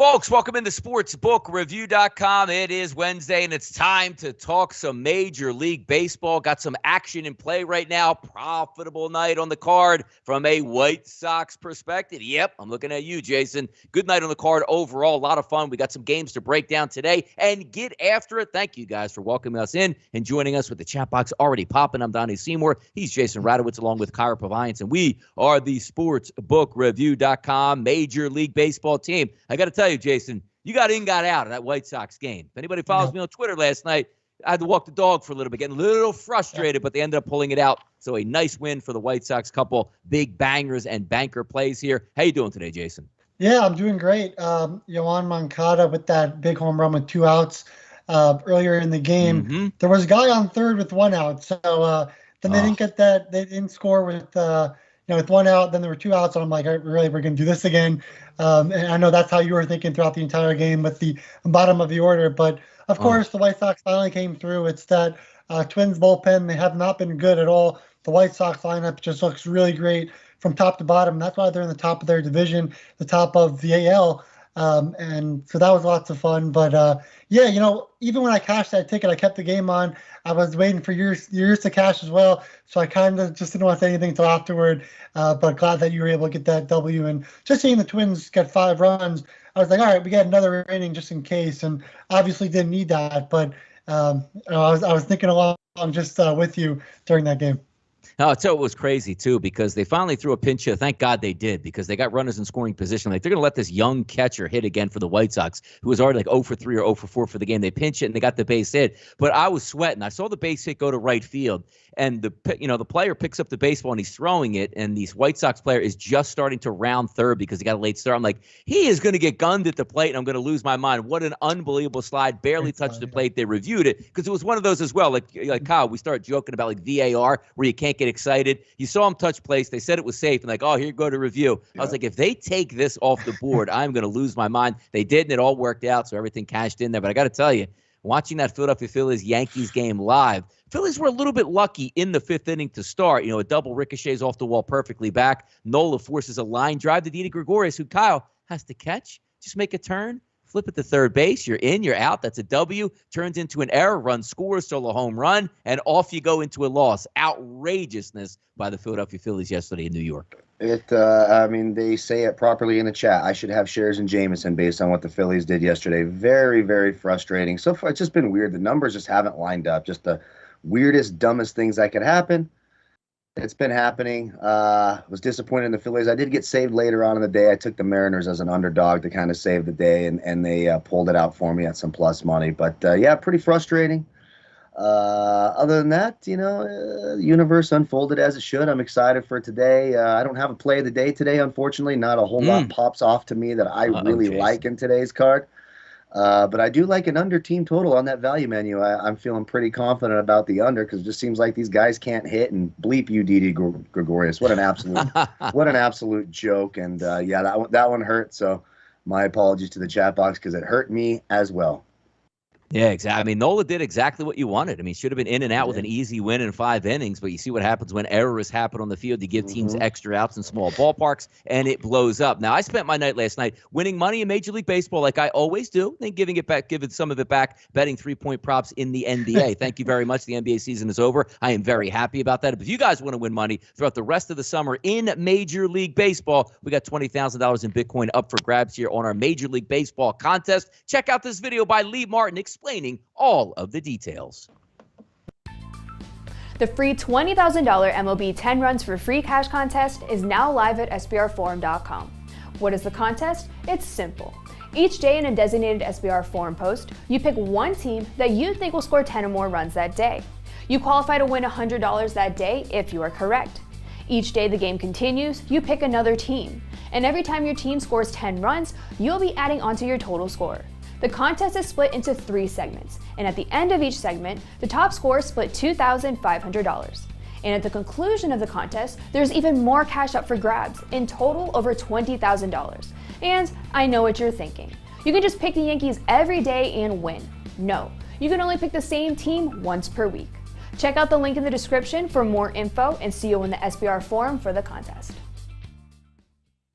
Folks, welcome into SportsBookReview.com. It is Wednesday, and it's time to talk some Major League Baseball. Got some action in play right now. Profitable night on the card from a White Sox perspective. Yep, I'm looking at you, Jason. Good night on the card overall. A lot of fun. We got some games to break down today and get after it. Thank you guys for welcoming us in and joining us with the chat box already popping. I'm Donnie Seymour. He's Jason Radowitz along with Purviance, and we are the SportsBookReview.com Major League Baseball team. I got to tell you, Jason, you got in, got out of that White Sox game. If anybody follows me on Twitter last night, I had to walk the dog for a little bit, getting a little frustrated, but they ended up pulling it out. So a nice win for the White Sox. Couple big bangers and banker plays here. How you doing today, Jason? Yeah, I'm doing great. Yohan Moncada with that big home run with 2 outs earlier in the game. There was a guy on third with 1 out. So then they didn't get that. They didn't score with with 1 out. Then there were 2 outs. And I'm like, really, we're going to do this again. And I know that's how you were thinking throughout the entire game with the bottom of the order. But, of course, the White Sox finally came through. It's that Twins bullpen. They have not been good at all. The White Sox lineup just looks really great from top to bottom. That's why they're in the top of their division, the top of the AL. And so that was lots of fun. But, even when I cashed that ticket, I kept the game on. I was waiting for yours to cash as well. So I kind of just didn't want to say anything until afterward. But glad that you were able to get that W. And just seeing the Twins get 5 runs, I was like, all right, we got another inning just in case. And obviously didn't need that. But I was thinking along just with you during that game. No, so it was crazy, too, because they finally threw a pinch hit. Thank God they did, because they got runners in scoring position. Like, they're going to let this young catcher hit again for the White Sox, who was already like 0 for 3 or 0 for 4 for the game. They pinch it, and they got the base hit. But I was sweating. I saw the base hit go to right field, and the player picks up the baseball, and he's throwing it, and the White Sox player is just starting to round third because he got a late start. I'm like, he is going to get gunned at the plate, and I'm going to lose my mind. What an unbelievable slide. Barely touched the plate. They reviewed it, because it was one of those as well. Like Kyle, we started joking about like VAR, where you can't get excited. You saw him touch place. They said it was safe. And like, oh, here you go to review. Yeah. I was like, if they take this off the board, I'm going to lose my mind. They did, and it all worked out, so everything cashed in there. But I got to tell you, watching that Philadelphia Phillies Yankees game live, Phillies were a little bit lucky in the 5th inning to start. A double ricochets off the wall perfectly back. Nola forces a line drive to Didi Gregorius, who Kyle has to catch, just make a turn, flip it to third base. You're in, you're out. That's a W. Turns into an error. Run scores, solo home run, and off you go into a loss. Outrageousness by the Philadelphia Phillies yesterday in New York. They say it properly in the chat. I should have shares in Jameson based on what the Phillies did yesterday. Very, very frustrating. So far, it's just been weird. The numbers just haven't lined up. Just the weirdest, dumbest things that could happen. It's been happening. Was disappointed in the Phillies. I did get saved later on in the day. I took the Mariners as an underdog to kind of save the day, and they pulled it out for me at some plus money. But, pretty frustrating. Other than that, the universe unfolded as it should. I'm excited for today. I don't have a play of the day today, unfortunately. Not a whole lot pops off to me that I really like in today's card. But I do like an under team total on that value menu. I'm feeling pretty confident about the under, because it just seems like these guys can't hit, and bleep you, Didi Gregorius. What an absolute joke. And that one hurt. So my apologies to the chat box, because it hurt me as well. Yeah, exactly. Nola did exactly what you wanted. Should have been in and out with an easy win in 5 innings, but you see what happens when errors happen on the field. You give teams extra outs in small ballparks, and it blows up. Now, I spent my night last night winning money in Major League Baseball like I always do, then giving some of it back, betting 3-point props in the NBA. Thank you very much. The NBA season is over. I am very happy about that. If you guys want to win money throughout the rest of the summer in Major League Baseball, we got $20,000 in Bitcoin up for grabs here on our Major League Baseball contest. Check out this video by Lee Martin explaining all of the details. The free $20,000 MLB 10 runs for free cash contest is now live at SBRforum.com. What is the contest? It's simple. Each day in a designated SBR forum post, you pick one team that you think will score 10 or more runs that day. You qualify to win $100 that day if you are correct. Each day the game continues, you pick another team. And every time your team scores 10 runs, you'll be adding onto your total score. The contest is split into 3 segments, and at the end of each segment, the top scorer split $2,500. And at the conclusion of the contest, there's even more cash up for grabs, in total over $20,000. And I know what you're thinking. You can just pick the Yankees every day and win. No, you can only pick the same team once per week. Check out the link in the description for more info, and see you in the SBR forum for the contest.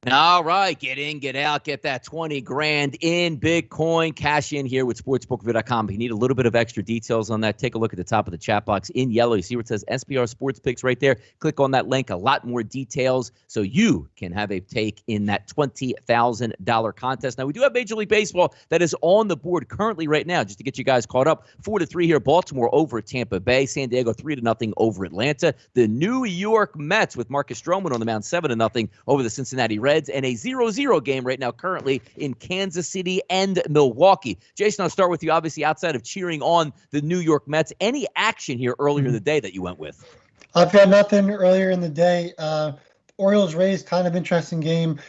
All right, get in, get out, get that 20 grand in Bitcoin. Cash in here with sportsbook.com. If you need a little bit of extra details on that, take a look at the top of the chat box in yellow. You see where it says SBR Sports Picks right there. Click on that link. A lot more details so you can have a take in that $20,000 contest. Now, we do have Major League Baseball that is on the board currently right now, just to get you guys caught up. 4-3 here, Baltimore over Tampa Bay. San Diego 3-0 over Atlanta. The New York Mets with Marcus Stroman on the mound 7-0 over the Cincinnati Reds. And a 0-0 game right now currently in Kansas City and Milwaukee. Jason, I'll start with you. Obviously, outside of cheering on the New York Mets, any action here earlier in the day that you went with? I've got nothing earlier in the day. Orioles-Rays, kind of interesting game.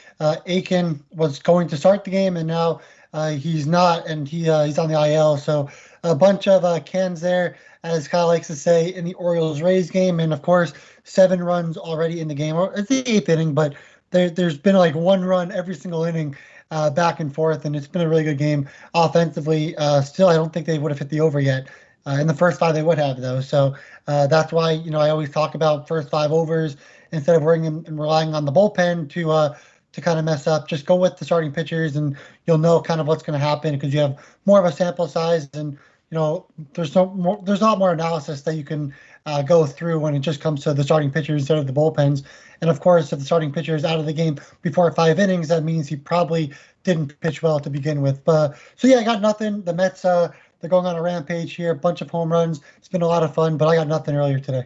Aiken was going to start the game, and now he's not, and he's on the IL. So a bunch of cans there, as Kyle likes to say, in the Orioles-Rays game. And, of course, 7 runs already in the game. It's the 8th inning, but there's been like 1 run every single inning back and forth, and it's been a really good game offensively. Still, I don't think they would have hit the over yet. In the first 5, they would have, though. So that's why, I always talk about first 5 overs instead of worrying and relying on the bullpen to kind of mess up. Just go with the starting pitchers, and you'll know kind of what's going to happen because you have more of a sample size, and there's not more analysis that you can go through when it just comes to the starting pitchers instead of the bullpens. And of course, if the starting pitcher is out of the game before 5 innings, that means he probably didn't pitch well to begin with. So yeah, I got nothing. The Mets, they're going on a rampage here, a bunch of home runs. It's been a lot of fun, but I got nothing earlier today.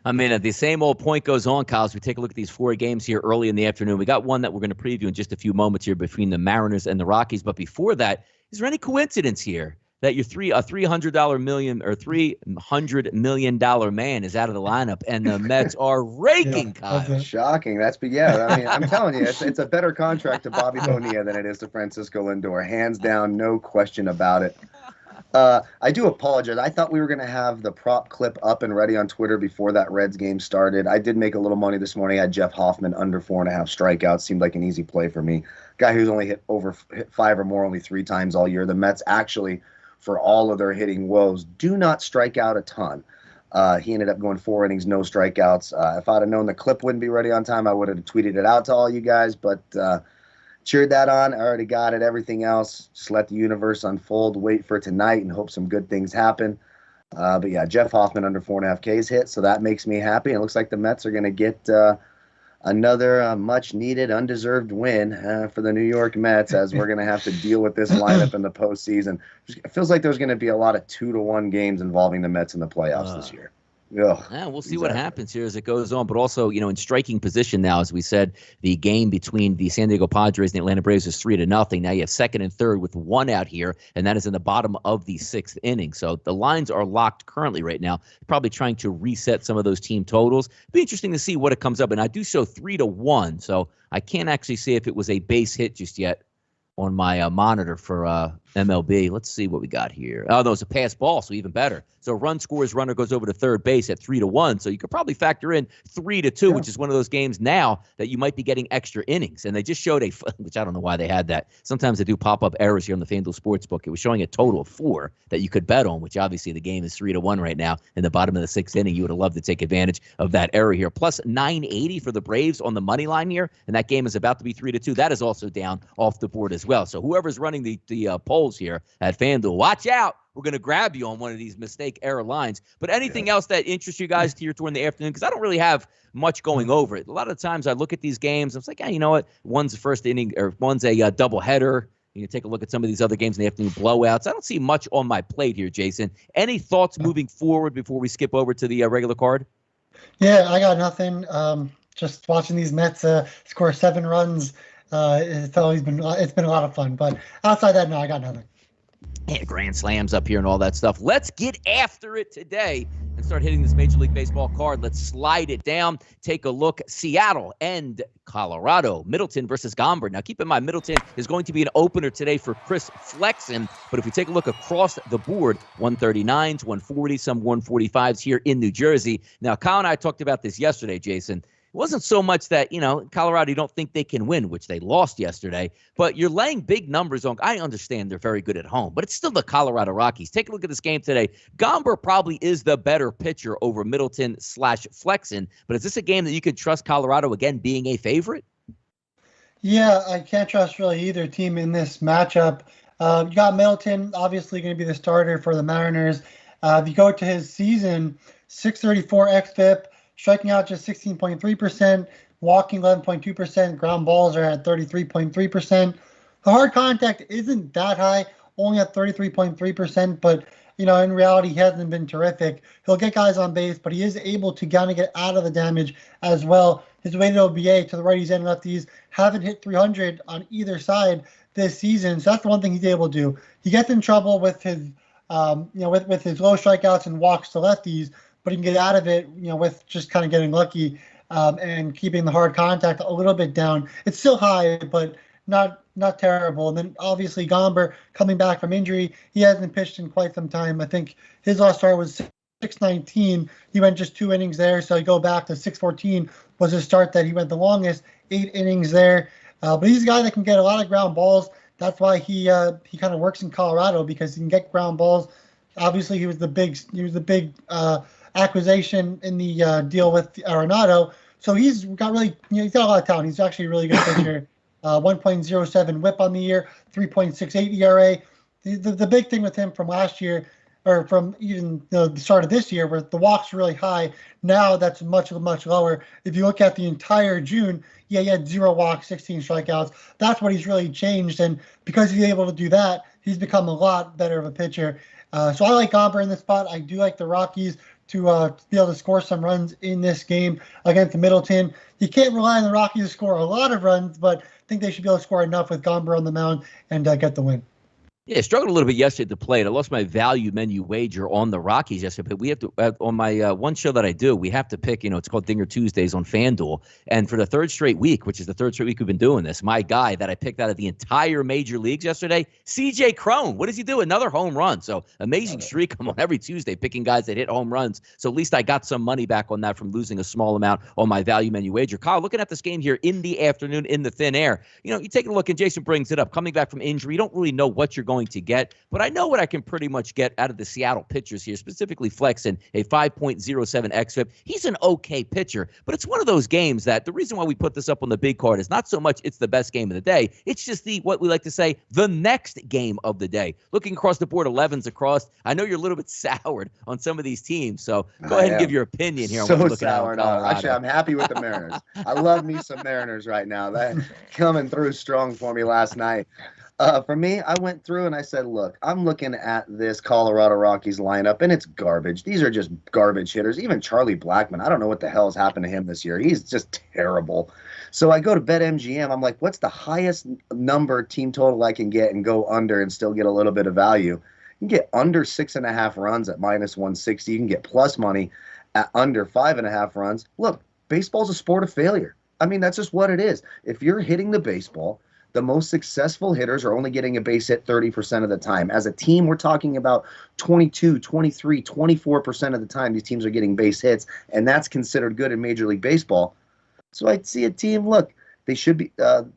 I mean, the same old point goes on, Kyle, as we take a look at these 4 games here early in the afternoon. We got one that we're going to preview in just a few moments here between the Mariners and the Rockies. But before that, is there any coincidence here that your $300 million man is out of the lineup and the Mets are raking, Kyle? Shocking. I mean, I'm telling you, it's a better contract to Bobby Bonilla than it is to Francisco Lindor. Hands down, no question about it. I do apologize. I thought we were going to have the prop clip up and ready on Twitter before that Reds game started. I did make a little money this morning. I had Jeff Hoffman under 4.5 strikeouts. Seemed like an easy play for me. Guy who's only hit 5 or more only 3 times all year. The Mets actually, for all of their hitting woes, do not strike out a ton. He ended up going 4 innings, no strikeouts. If I'd have known the clip wouldn't be ready on time, I would have tweeted it out to all you guys, but cheered that on. I already got it. Everything else, just let the universe unfold, wait for tonight, and hope some good things happen. But yeah, Jeff Hoffman under 4.5 Ks hit, so that makes me happy. It looks like the Mets are going to get another much-needed, undeserved win for the New York Mets, as we're going to have to deal with this lineup in the postseason. It feels like there's going to be a lot of 2-1 games involving the Mets in the playoffs this year. Yeah, we'll see what happens here as it goes on. But also, in striking position now, as we said, the game between the San Diego Padres and the Atlanta Braves is 3-0. Now you have 2nd and 3rd with 1 out here, and that is in the bottom of the 6th inning. So the lines are locked currently right now, probably trying to reset some of those team totals. It'd be interesting to see what it comes up. And I do show 3-1, so I can't actually say if it was a base hit just yet on my monitor for MLB. Let's see what we got here. Oh, no, it's a pass ball, so even better. So run scores, runner goes over to third base at 3-1. So you could probably factor in 3-2, which is one of those games now that you might be getting extra innings. And they just showed which I don't know why they had that. Sometimes they do pop-up errors here on the FanDuel Sportsbook. It was showing a total of 4 that you could bet on, which obviously the game is 3-1 right now in the bottom of the 6th inning. You would have loved to take advantage of that error here. Plus 980 for the Braves on the money line here, and that game is about to be 3-2. That is also down off the board as well. So whoever's running the polls here at FanDuel, watch out. We're going to grab you on one of these mistake error lines. But anything else that interests you guys here toward the afternoon? Because I don't really have much going over it. A lot of times I look at these games. I was like, you know what? One's the first inning, or one's a double header. You can take a look at some of these other games in the afternoon blowouts. I don't see much on my plate here, Jason. Any thoughts moving forward before we skip over to the regular card? Yeah, I got nothing. Just watching these Mets score 7 runs. It's been a lot of fun. But outside that, no, I got nothing. Yeah, grand slams up here and all that stuff. Let's get after it today and start hitting this Major League Baseball card. Let's slide it down. Take a look. Seattle and Colorado. Middleton versus Gomber. Now, keep in mind, Middleton is going to be an opener today for Chris Flexen. But if we take a look across the board, 139s, 140, some 145s here in New Jersey. Now, Kyle and I talked about this yesterday, Jason. It wasn't so much that, Colorado, you don't think they can win, which they lost yesterday, but you're laying big numbers on. I understand they're very good at home, but it's still the Colorado Rockies. Take a look at this game today. Gomber probably is the better pitcher over Middleton/Flexen, but is this a game that you could trust Colorado again being a favorite? Yeah, I can't trust really either team in this matchup. You got Middleton, obviously going to be the starter for the Mariners. If you go to his season, 634 xFIP, striking out just 16.3%, walking 11.2%, ground balls are at 33.3%. The hard contact isn't that high, only at 33.3%, but in reality, he hasn't been terrific. He'll get guys on base, but he is able to kind of get out of the damage as well. His weighted OBA to the righties and lefties haven't hit 300 on either side this season. So that's the one thing he's able to do. He gets in trouble with his, with his low strikeouts and walks to lefties, but he can get out of it, with just kind of getting lucky and keeping the hard contact a little bit down. It's still high, but not terrible. And then obviously Gomber coming back from injury. He hasn't pitched in quite some time. I think his last start was 619. He went just 2 innings there. So I go back to 614 was his start that he went the longest, 8 innings there. But he's a guy that can get a lot of ground balls. That's why he kind of works in Colorado, because he can get ground balls. Obviously, he was the big acquisition in the deal with Arenado. So he's got a lot of talent. He's actually a really good pitcher. 1.07 whip on the year, 3.68 ERA. The big thing with him from last year, or from even the start of this year, where the walks were really high, now that's much lower. If you look at the entire June, he had 0 walks, 16 strikeouts. That's what he's really changed, and because he's able to do that, he's become a lot better of a pitcher. So I like Gomber in this spot. I do like the Rockies to be able to score some runs in this game against Middleton. You can't rely on the Rockies to score a lot of runs, but I think they should be able to score enough with Gomber on the mound and get the win. Yeah, struggled a little bit yesterday at the plate. I lost my value menu wager on the Rockies yesterday, but we have to, on my one show that I do, we have to pick, it's called Dinger Tuesdays on FanDuel. And for the third straight week, which is the third straight week we've been doing this, my guy that I picked out of the entire major leagues yesterday, CJ Cron. What does he do? Another home run. So amazing streak. I'm on every Tuesday picking guys that hit home runs. So at least I got some money back on that from losing a small amount on my value menu wager. Kyle, looking at this game here in the afternoon in the thin air, you take a look, and Jason brings it up, coming back from injury. You don't really know what you're going to get, but I know what I can pretty much get out of the Seattle pitchers here, specifically Flexen, a 5.07 xFIP. He's an okay pitcher, but it's one of those games that the reason why we put this up on the big card is not so much it's the best game of the day. It's just what we like to say, the next game of the day. Looking across the board, 11s across. I know you're a little bit soured on some of these teams, so go ahead and give your opinion here. So sour. No, actually, I'm happy with the Mariners. I love me some Mariners right now. That coming through strong for me last night. For me, I went through and I said, look, I'm looking at this Colorado Rockies lineup, and it's garbage. These are just garbage hitters. Even Charlie Blackmon, I don't know what the hell has happened to him this year. He's just terrible. So I go to BetMGM. I'm like, what's the highest number team total I can get and go under and still get a little bit of value? You can get under 6.5 runs at -160. You can get plus money at under 5.5 runs. Look, baseball's a sport of failure. I mean, that's just what it is. If you're hitting the baseball, the most successful hitters are only getting a base hit 30% of the time. As a team, we're talking about 22, 23, 24% of the time these teams are getting base hits, and that's considered good in Major League Baseball. So I see a team, look, they should be the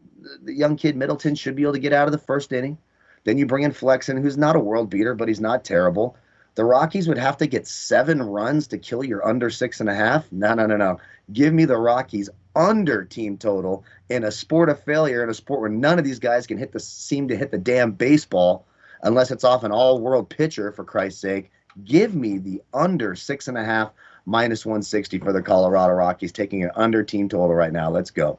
young kid Middleton should be able to get out of the first inning. Then you bring in Flexen, who's not a world beater, but he's not terrible. The Rockies would have to get 7 runs to kill your under 6.5. No. Give me the Rockies under team total in a sport of failure, in a sport where none of these guys can seem to hit the damn baseball unless it's off an all-world pitcher, for Christ's sake. Give me the under 6.5 -160 for the Colorado Rockies, taking an under team total right now. Let's go.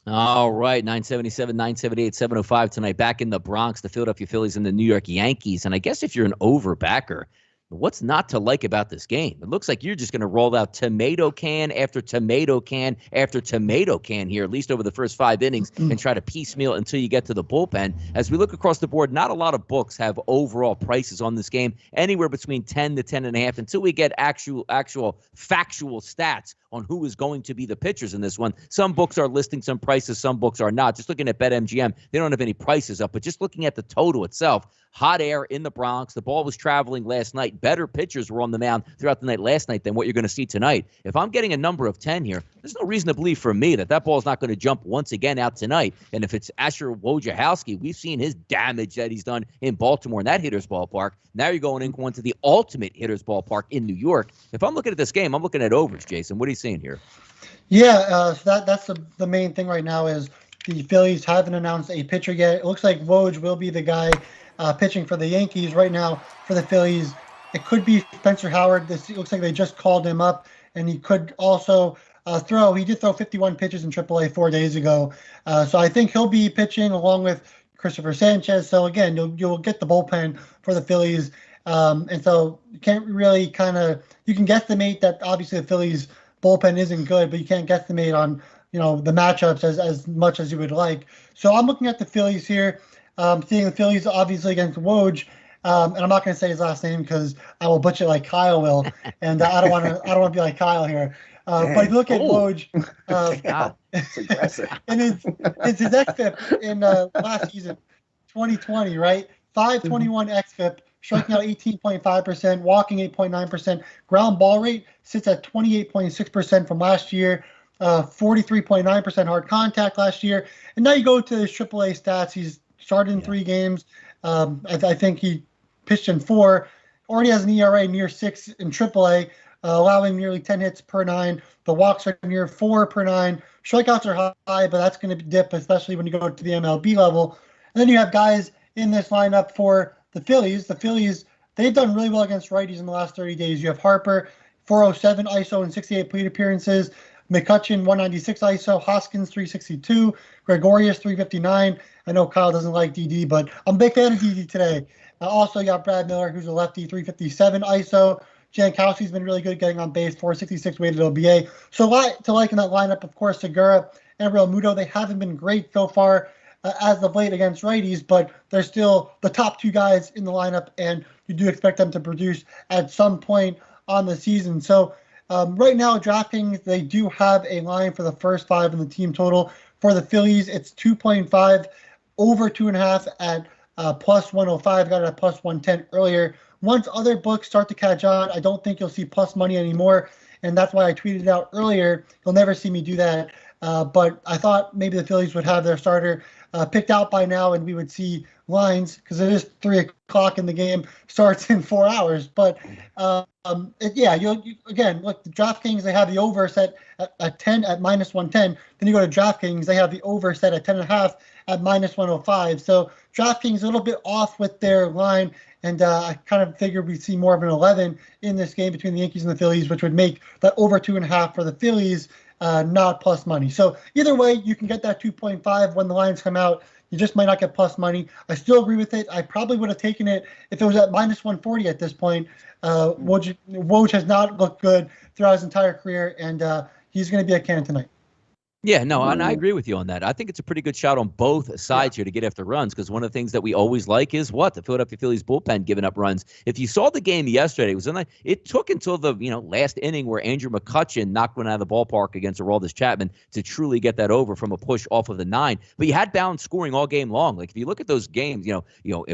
All right, 977, 978, 705 tonight. Back in the Bronx, the Philadelphia Phillies and the New York Yankees. And I guess if you're an overbacker, what's not to like about this game? It looks like you're just going to roll out tomato can after tomato can after tomato can here, at least over the first 5 innings, and try to piecemeal until you get to the bullpen. As we look across the board, not a lot of books have overall prices on this game, anywhere between 10 to 10.5 until we get actual factual stats on who is going to be the pitchers in this one. Some books are listing some prices, some books are not. Just looking at BetMGM, they don't have any prices up, but just looking at the total itself, hot air in the Bronx. The ball was traveling last night. Better pitchers were on the mound throughout the night last night than what you're going to see tonight. If I'm getting a number of 10 here, there's no reason to believe for me that ball is not going to jump once again out tonight. And if it's Asher Wojciechowski, we've seen his damage that he's done in Baltimore in that hitter's ballpark. Now you're going to the ultimate hitter's ballpark in New York. If I'm looking at this game, I'm looking at overs, Jason. What are you seeing here? Yeah, so that's the main thing right now is the Phillies haven't announced a pitcher yet. It looks like Woj will be the guy pitching for the Yankees right now. For the Phillies, it could be Spencer Howard. It looks like they just called him up, and he could also throw. He did throw 51 pitches in AAA 4 days ago. So I think he'll be pitching along with Christopher Sanchez. So again, you'll get the bullpen for the Phillies. And so you can't really you can guesstimate that obviously the Phillies bullpen isn't good, but you can't guesstimate on, the matchups as much as you would like. So I'm looking at the Phillies here, seeing the Phillies obviously against Woj. And I'm not going to say his last name because I will butcher it like Kyle will. And I don't want to be like Kyle here. But if you look at Woj, it's aggressive. And it's his xFIP in last season, 2020, right? 521 xFIP, striking out 18.5%, walking 8.9%. Ground ball rate sits at 28.6% from last year, 43.9% hard contact last year. And now you go to his AAA stats. He's started in 3 games. I think he pitched in 4. Already has an ERA near 6 in AAA. Allowing nearly 10 hits per 9. The walks are near 4 per 9. Strikeouts are high, but that's going to dip, especially when you go to the MLB level. And then you have guys in this lineup for the Phillies. The Phillies, they've done really well against righties in the last 30 days. You have Harper, 407 ISO and 68 plate appearances. McCutchen, 196 ISO. Hoskins, 362. Gregorius, 359. I know Kyle doesn't like DD, but I'm a big fan of DD today. Also, you got Brad Miller, who's a lefty, 357 ISO. Jankowski's been really good getting on base, 466 weighted OBA. So a lot to like in that lineup. Of course, Segura and Real Muto, they haven't been great so far as of late against righties, but they're still the top 2 guys in the lineup, and you do expect them to produce at some point on the season. So right now, DraftKings, they do have a line for the first 5 in the team total. For the Phillies, it's 2.5, over 2.5 at plus 105. Got it at plus 110 earlier. Once other books start to catch on, I don't think you'll see plus money anymore, and that's why I tweeted it out earlier. You'll never see me do that, but I thought maybe the Phillies would have their starter picked out by now, and we would see lines, because it is 3 o'clock in the game, starts in 4 hours. But again, look, the DraftKings, they have the over set at 10 at minus 110. Then you go to DraftKings, they have the over set at 10.5 at minus 105. So DraftKings a little bit off with their line. And I kind of figured we'd see more of an 11 in this game between the Yankees and the Phillies, which would make that over 2.5 for the Phillies not plus money. So either way, you can get that 2.5 when the lines come out. You just might not get plus money. I still agree with it. I probably would have taken it if it was at minus 140 at this point. Woj has not looked good throughout his entire career, and he's going to be a can tonight. Yeah, no, and I agree with you on that. I think it's a pretty good shot on both sides here to get after runs, because one of the things that we always like is the Philadelphia Phillies bullpen giving up runs. If you saw the game yesterday, it took until the last inning where Andrew McCutchen knocked one out of the ballpark against Aroldis Chapman to truly get that over from a push off of the 9. But you had balanced scoring all game long. Like if you look at those games, a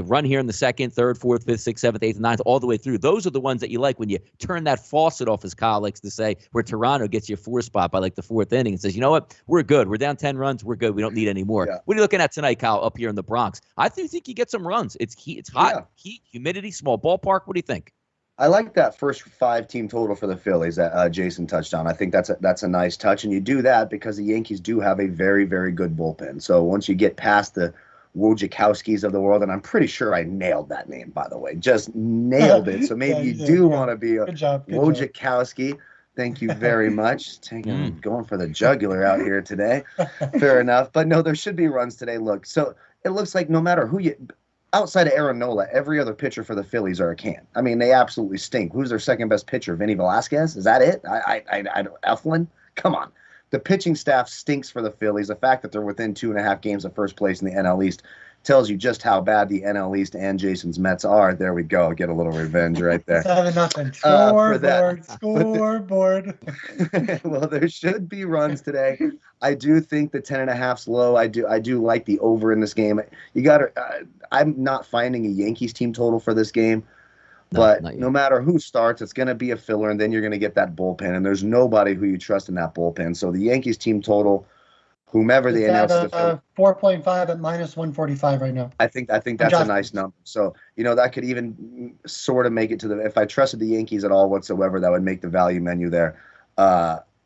run here in the 2nd, 3rd, 4th, 5th, 6th, 7th, 8th, and 9th, all the way through. Those are the ones that you like when you turn that faucet off, as Kyle likes to say, where Toronto gets you a 4 spot by like the 4th inning and says, you know what, we're good. We're down 10 runs. We're good. We don't need any more. Yeah. What are you looking at tonight, Kyle, up here in the Bronx? I think you get some runs. It's hot, heat, humidity, small ballpark. What do you think? I like that first 5 team total for the Phillies that Jason touched on. I think that's a nice touch, and you do that because the Yankees do have a very, very good bullpen. So once you get past the Wojciechowskis of the world, and I'm pretty sure I nailed that name, by the way, just nailed it. So maybe you do want to be a Wojciechowski. Thank you very much. Going for the jugular out here today. Fair enough. But no, there should be runs today. Look, so it looks like no matter who outside of Aaron Nola, every other pitcher for the Phillies are a can. I mean, they absolutely stink. Who's their second best pitcher? Vinny Velasquez? Is that it? Eflin? Come on. The pitching staff stinks for the Phillies. The fact that they're within 2.5 games of first place in the NL East tells you just how bad the NL East and Jason's Mets are. There we go. Get a little revenge right there. 7-0. Scoreboard. Well, there should be runs today. I do think the 10.5's low. I do like the over in this game. You got to. I'm not finding a Yankees team total for this game, but no matter who starts, it's going to be a filler, and then you're going to get that bullpen, and there's nobody who you trust in that bullpen. So the Yankees team total, whomever they announce, 4.5 at minus 145 right now. I think that's a nice number. So that could even sort of make it to the. If I trusted the Yankees at all whatsoever, that would make the value menu there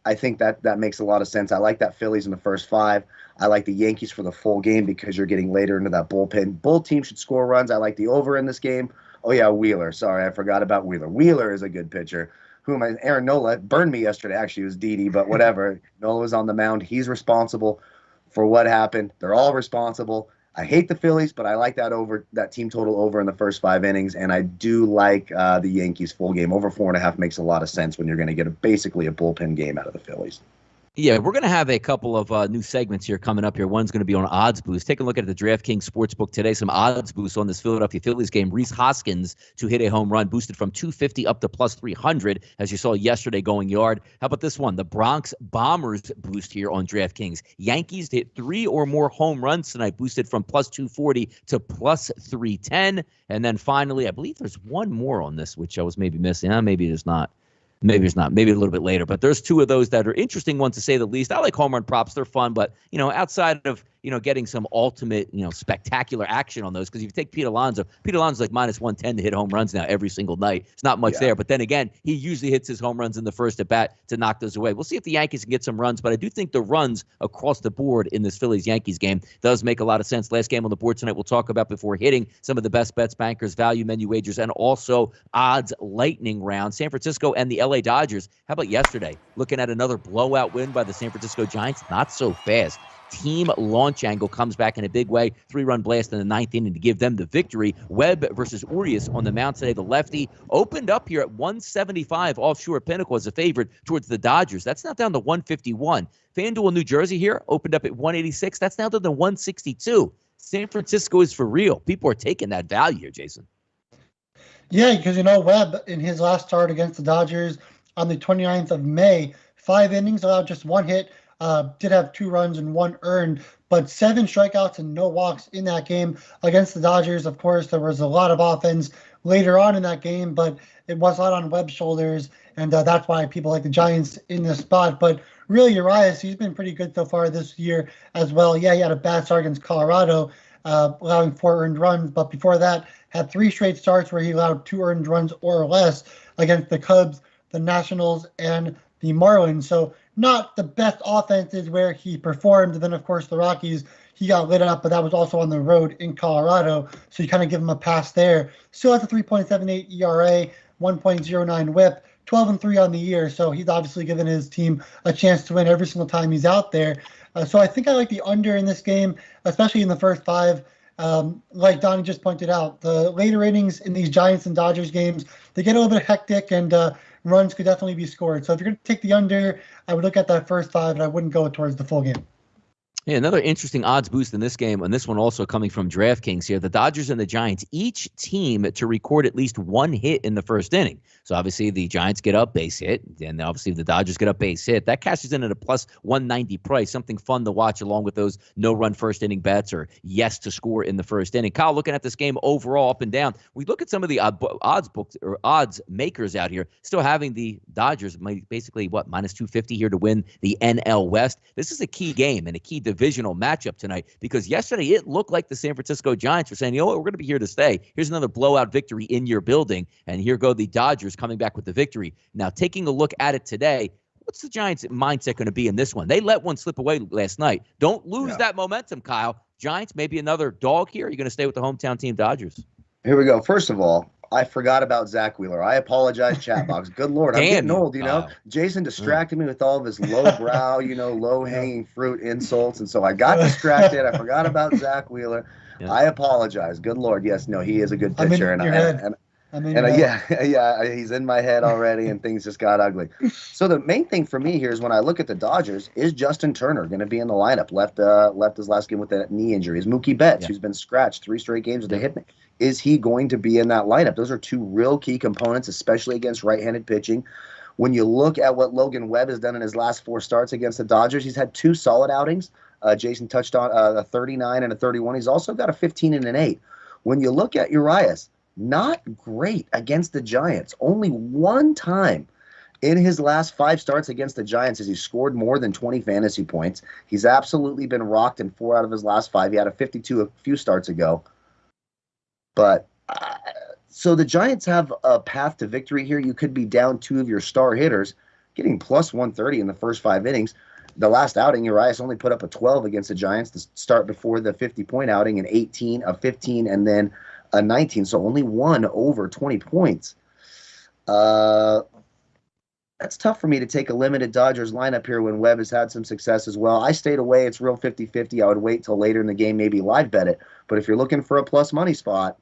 I think that makes a lot of sense. I like that Phillies in the first 5. I like the Yankees for the full game because you're getting later into that bullpen. Both teams should score runs. I like the over in this game. Oh, yeah, Wheeler. Sorry, I forgot about Wheeler. Wheeler is a good pitcher. Who am I? Aaron Nola burned me yesterday. Actually, it was Didi, but whatever. Nola was on the mound. He's responsible for what happened. They're all responsible. I hate the Phillies, but I like that team total over in the first 5 innings, and I do like the Yankees full game. Over 4.5 makes a lot of sense when you're going to get basically a bullpen game out of the Phillies. Yeah, we're going to have a couple of new segments here coming up here. One's going to be on odds boost. Take a look at the DraftKings Sportsbook today. Some odds boost on this Philadelphia Phillies game. Rhys Hoskins to hit a home run, boosted from 250 up to plus 300, as you saw yesterday going yard. How about this one? The Bronx Bombers boost here on DraftKings. Yankees to hit 3 or more home runs tonight, boosted from plus 240 to plus 310. And then finally, I believe there's one more on this, which I was maybe missing. Maybe there's not. Maybe it's not. Maybe a little bit later. But there's 2 of those that are interesting ones to say the least. I like home run props. They're fun. But, outside of, getting some ultimate, spectacular action on those, because if you take Pete Alonso's like minus 110 to hit home runs now every single night. It's not much there. But then again, he usually hits his home runs in the first at bat to knock those away. We'll see if the Yankees can get some runs. But I do think the runs across the board in this Phillies-Yankees game does make a lot of sense. Last game on the board tonight we'll talk about before hitting some of the best bets, bankers, value menu wagers, and also odds lightning round. San Francisco and the LA Dodgers. How about yesterday? Looking at another blowout win by the San Francisco Giants. Not so fast. Team launch angle comes back in a big way. 3-run blast in the 9th inning to give them the victory. Webb versus Urias on the mound today. The lefty opened up here at 175 offshore Pinnacle as a favorite towards the Dodgers. That's now down to 151. FanDuel New Jersey here opened up at 186. That's now down to 162. San Francisco is for real. People are taking that value here, Jason. Yeah, because Webb in his last start against the Dodgers on the 29th of May, 5 innings, allowed just 1 hit. Did have 2 runs and 1 earned, but 7 strikeouts and no walks in that game against the Dodgers. Of course, there was a lot of offense later on in that game, but it was a lot on Webb's shoulders, and that's why people like the Giants in this spot. But really, Urias, he's been pretty good so far this year as well. Yeah, he had a bad start against Colorado, allowing 4 earned runs, but before that, had 3 straight starts where he allowed 2 earned runs or less against the Cubs, the Nationals, and the Marlins. So not the best offenses where he performed. And then, of course, the Rockies, he got lit up, but that was also on the road in Colorado. So you kind of give him a pass there. Still has a 3.78 ERA, 1.09 whip, 12-3 on the year. So he's obviously given his team a chance to win every single time he's out there. So I think I like the under in this game, especially in the first 5. Like Donnie just pointed out, the later innings in these Giants and Dodgers games, they get a little bit hectic, and runs could definitely be scored. So if you're going to take the under, I would look at that first 5, and I wouldn't go towards the full game. Yeah, another interesting odds boost in this game, and this one also coming from DraftKings here. The Dodgers and the Giants, each team to record at least 1 hit in the first inning. So obviously the Giants get up base hit, and obviously the Dodgers get up base hit. That cashes in at a plus 190 price, something fun to watch along with those no-run first inning bets or yes to score in the first inning. Kyle, looking at this game overall up and down, we look at some of the odds books or odds makers out here, still having the Dodgers basically, minus 250 here to win the NL West. This is a key game and a key divisional matchup tonight, because yesterday it looked like the San Francisco Giants were saying, we're going to be here to stay. Here's another blowout victory in your building, and here go the Dodgers coming back with the victory. Now, taking a look at it today, what's the Giants' mindset going to be in this one? They let one slip away last night. Don't lose that momentum, Kyle. Giants, maybe another dog here. You're going to stay with the hometown team Dodgers. Here we go. First of all, I forgot about Zach Wheeler. I apologize, chat box. Good Lord, I'm getting old, Jason distracted me with all of his lowbrow, low-hanging fruit insults, and so I got distracted. I forgot about Zach Wheeler. Yeah. I apologize. Good Lord, yes, no, he is a good pitcher, he's in my head already, and things just got ugly. So the main thing for me here is when I look at the Dodgers, is Justin Turner going to be in the lineup? Left his last game with a knee injury. Is Mookie Betts, who's been scratched 3 straight games with a hit? Is he going to be in that lineup? Those are 2 real key components, especially against right-handed pitching. When you look at what Logan Webb has done in his last 4 starts against the Dodgers, he's had 2 solid outings. Jason touched on a 39 and a 31. He's also got a 15 and an 8. When you look at Urias, not great against the Giants. Only 1 time in his last 5 starts against the Giants has he scored more than 20 fantasy points. He's absolutely been rocked in 4 out of his last 5. He had a 52 a few starts ago. But so the Giants have a path to victory here. You could be down 2 of your star hitters. getting plus 130 in the first 5 innings. The last outing, Urias only put up a 12 against the Giants to start before the 50-point outing, an 18, a 15, and then a 19. So only one over 20 points. That's tough for me to take a limited Dodgers lineup here when Webb has had some success as well. I stayed away. It's real 50-50. I would wait till later in the game, maybe live bet it. But if you're looking for a plus money spot,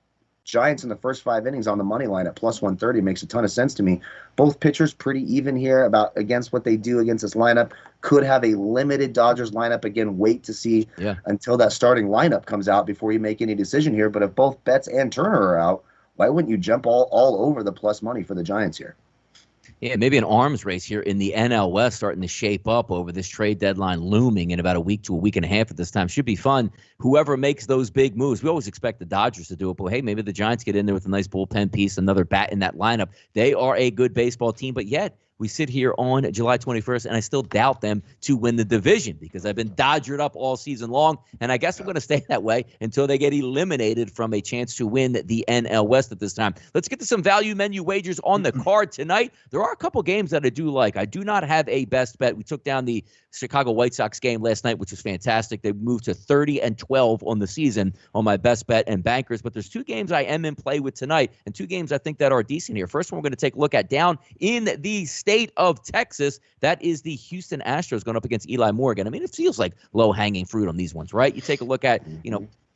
Giants in the first 5 innings on the money line at plus 130 makes a ton of sense to me. Both pitchers pretty even here about against what they do against this lineup. Could have a limited Dodgers lineup. Again, wait to see until that starting lineup comes out before you make any decision here. But if both Betts and Turner are out, why wouldn't you jump all over the plus money for the Giants here? Yeah, maybe an arms race here in the NL West starting to shape up over this trade deadline looming in about a week to a week and a half at this time. Should be fun. Whoever makes those big moves, we always expect the Dodgers to do it, but hey, maybe the Giants get in there with a nice bullpen piece, another bat in that lineup. They are a good baseball team, but yet we sit here on July 21st, and I still doubt them to win the division because I've been Dodgered up all season long, and I guess I'm going to stay that way until they get eliminated from a chance to win the NL West at this time. Let's get to some value menu wagers on the card tonight. There are a couple games that I do like. I do not have a best bet. We took down the Chicago White Sox game last night, which was fantastic. They moved to 30-12 on the season on my best bet and bankers, but there's 2 games I am in play with tonight and 2 games I think that are decent here. First one we're going to take a look at down in the state of Texas. That is the Houston Astros going up against Eli Morgan. I mean, it feels like low-hanging fruit on these ones, right? You take a look at,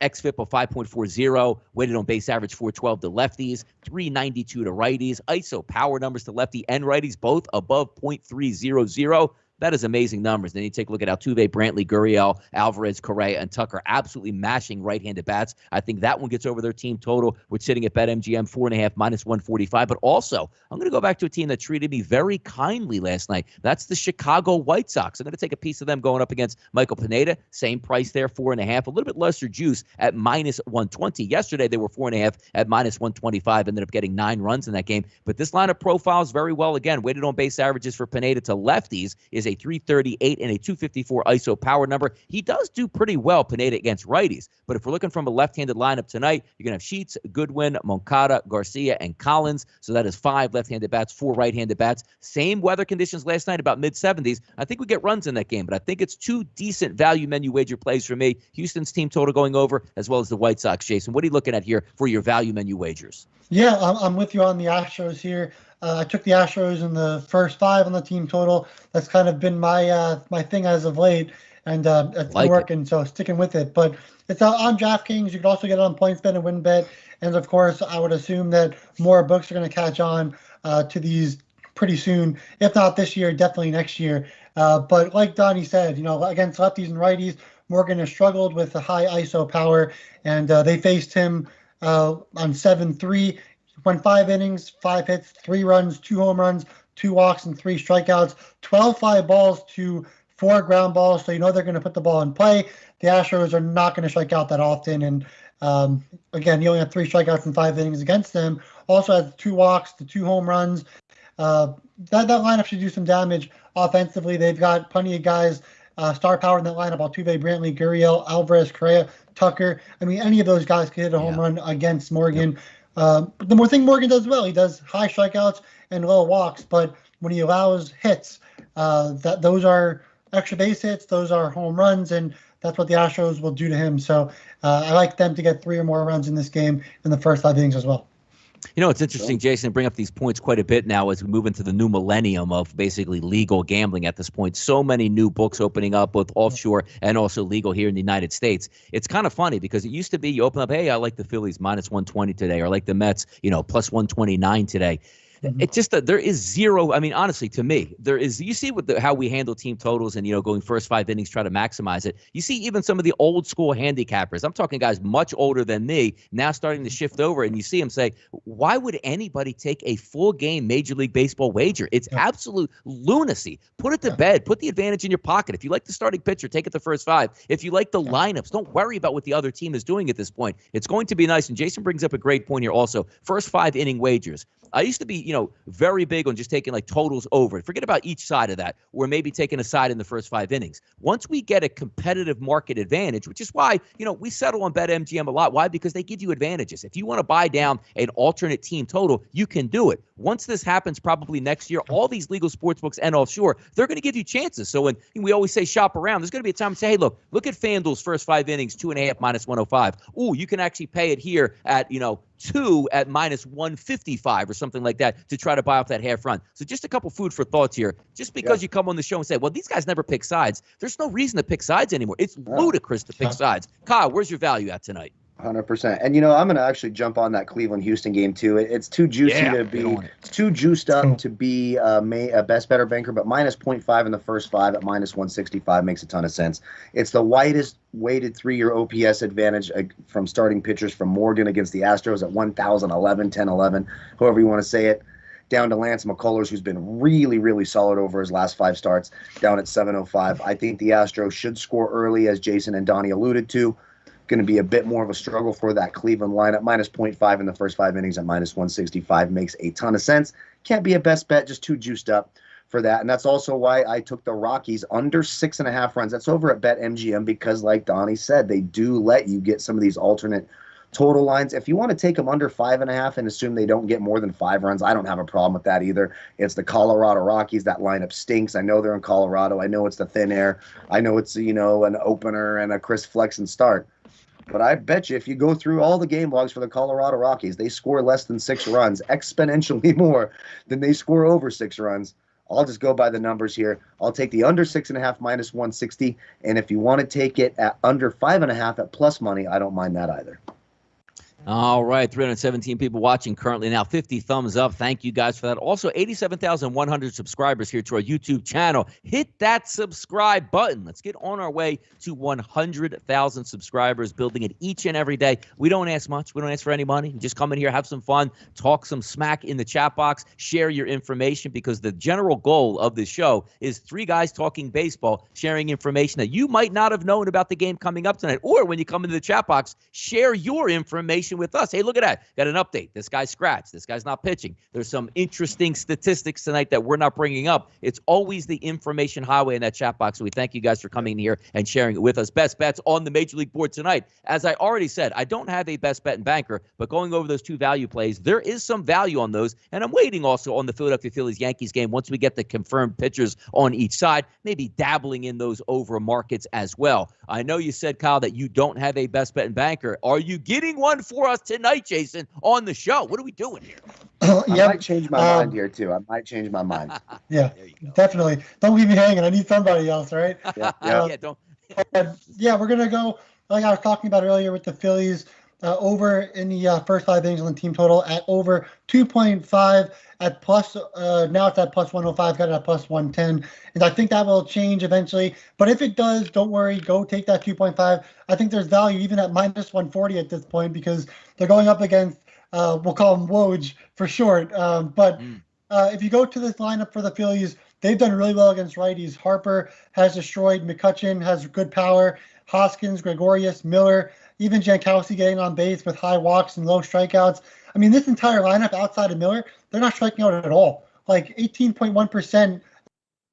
xFIP of 5.40, weighted on base average 412 to lefties, 392 to righties, ISO power numbers to lefty and righties, both above .300. That is amazing numbers. Then you take a look at Altuve, Brantley, Gurriel, Alvarez, Correa, and Tucker absolutely mashing right-handed bats. I think that one gets over their team total. We're sitting at BetMGM 4.5 minus 145. But also, I'm going to go back to a team that treated me very kindly last night. That's the Chicago White Sox. I'm going to take a piece of them going up against Michael Pineda. Same price there, 4.5. A little bit lesser juice at minus 120. Yesterday, they were 4.5 at minus 125. Ended up getting 9 runs in that game. But this lineup profiles very well. Again, weighted on base averages for Pineda to lefties is a 338 and a 254 ISO power number. He does do pretty well, Pineda, against righties. But if we're looking from a left-handed lineup tonight, you're going to have Sheets, Goodwin, Moncada, Garcia, and Collins. So that is 5 left-handed bats, 4 right-handed bats. Same weather conditions last night, about mid-70s. I think we get runs in that game, but I think it's 2 decent value menu wager plays for me. Houston's team total going over, as well as the White Sox. Jason, what are you looking at here for your value menu wagers? Yeah, I'm with you on the Astros here. I took the Astros in the first 5 on the team total. That's kind of been my my thing as of late, and it's been working, so sticking with it. But it's on DraftKings. You can also get it on PointsBet and WinBet. And, of course, I would assume that more books are going to catch on to these pretty soon. If not this year, definitely next year. But like Donnie said, against lefties and righties, Morgan has struggled with the high ISO power, and they faced him on 7-3. Went 5 innings, 5 hits, 3 runs, 2 home runs, 2 walks, and 3 strikeouts. 12 fly balls to 4 ground balls, so they're going to put the ball in play. The Astros are not going to strike out that often, and again, he only had 3 strikeouts in 5 innings against them. Also has 2 walks to 2 home runs. That lineup should do some damage offensively. They've got plenty of guys, star power in that lineup: Altuve, Brantley, Gurriel, Alvarez, Correa, Tucker. I mean, any of those guys could hit a home run against Morgan. Yep. But the more thing Morgan does well, he does high strikeouts and low walks. But when he allows hits, those are extra base hits, those are home runs, and that's what the Astros will do to him. So I like them to get 3 or more runs in this game in the first 5 innings as well. It's interesting, Jason, bring up these points quite a bit now as we move into the new millennium of basically legal gambling at this point. So many new books opening up, both offshore and also legal here in the United States. It's kind of funny because it used to be you open up, hey, I like the Phillies minus 120 today, or I like the Mets, plus 129 today. It's just that there is zero. I mean, honestly, to me, there is. You see with how we handle team totals and, going first 5 innings, try to maximize it. You see even some of the old school handicappers. I'm talking guys much older than me now starting to shift over. And you see them say, why would anybody take a full game Major League Baseball wager? It's absolute lunacy. Put it to bed. Put the advantage in your pocket. If you like the starting pitcher, take it the first 5. If you like the lineups, don't worry about what the other team is doing at this point. It's going to be nice. And Jason brings up a great point here also. First 5 inning wagers. I used to be, very big on just taking like totals over. Forget about each side of that, or maybe taking a side in the first 5 innings. Once we get a competitive market advantage, which is why, we settle on BetMGM a lot. Why? Because they give you advantages. If you want to buy down an alternate team total, you can do it. Once this happens, probably next year, all these legal sportsbooks and offshore, they're going to give you chances. So when we always say shop around, there's going to be a time to say, hey, look at FanDuel's first 5 innings, 2.5 minus 105. Ooh, you can actually pay it here at, 2 at minus 155 or something like that to try to buy off that half run. So just a couple food for thoughts here. Just because you come on the show and say, well, these guys never pick sides, there's no reason to pick sides anymore. It's ludicrous to pick sides. Kyle, where's your value at tonight? 100%. And, I'm going to actually jump on that Cleveland-Houston game, too. It's too juicy to be – it's too juiced up to be a best better banker, but minus 0.5 in the first 5 at minus 165 makes a ton of sense. It's the widest weighted 3-year OPS advantage from starting pitchers from Morgan against the Astros at 1,011, 10-11, however you want to say it, down to Lance McCullers, who's been really, really solid over his last 5 starts, down at 705. I think the Astros should score early, as Jason and Donnie alluded to. Going to be a bit more of a struggle for that Cleveland lineup. Minus 0.5 in the first 5 innings at minus 165 makes a ton of sense. Can't be a best bet, just too juiced up for that. And that's also why I took the Rockies under 6.5 runs. That's over at BetMGM because, like Donnie said, they do let you get some of these alternate total lines. If you want to take them under 5.5 and assume they don't get more than 5 runs, I don't have a problem with that either. It's the Colorado Rockies. That lineup stinks. I know they're in Colorado. I know it's the thin air. I know it's, an opener and a Chris Flexen start. But I bet you if you go through all the game logs for the Colorado Rockies, they score less than 6 runs, exponentially more than they score over 6 runs. I'll just go by the numbers here. I'll take the under 6.5 minus 160. And if you want to take it at under 5.5 at plus money, I don't mind that either. All right, 317 people watching currently now, 50 thumbs up. Thank you guys for that. Also, 87,100 subscribers here to our YouTube channel. Hit that subscribe button. Let's get on our way to 100,000 subscribers, building it each and every day. We don't ask much. We don't ask for any money. Just come in here, have some fun, talk some smack in the chat box, share your information, because the general goal of this show is 3 guys talking baseball, sharing information that you might not have known about the game coming up tonight. Or when you come into the chat box, share your information with us. Hey, look at that. Got an update. This guy's scratched. This guy's not pitching. There's some interesting statistics tonight that we're not bringing up. It's always the information highway in that chat box. So we thank you guys for coming here and sharing it with us. Best bets on the Major League board tonight. As I already said, I don't have a best bet and banker, but going over those 2 value plays, there is some value on those. And I'm waiting also on the Philadelphia Phillies Yankees game once we get the confirmed pitchers on each side, maybe dabbling in those over markets as well. I know you said, Kyle, that you don't have a best bet and banker. Are you getting one for us tonight, Jason, on the show? What are we doing here? I might change my mind here, too. I might change my mind. Yeah, definitely. Don't leave me hanging. I need somebody else, right? Yeah. Don't. We're going to go, like I was talking about earlier with the Phillies, over in the first 5 innings on the team total at over 2.5 at plus. Now it's at plus 105, got it at plus 110. And I think that will change eventually. But if it does, don't worry. Go take that 2.5. I think there's value even at minus 140 at this point because they're going up against, we'll call them Woj for short. But if you go to this lineup for the Phillies, they've done really well against righties. Harper has destroyed. McCutchen has good power. Hoskins, Gregorius, Miller, even Jankowski getting on base with high walks and low strikeouts. I mean, this entire lineup outside of Miller, they're not striking out at all. Like 18.1%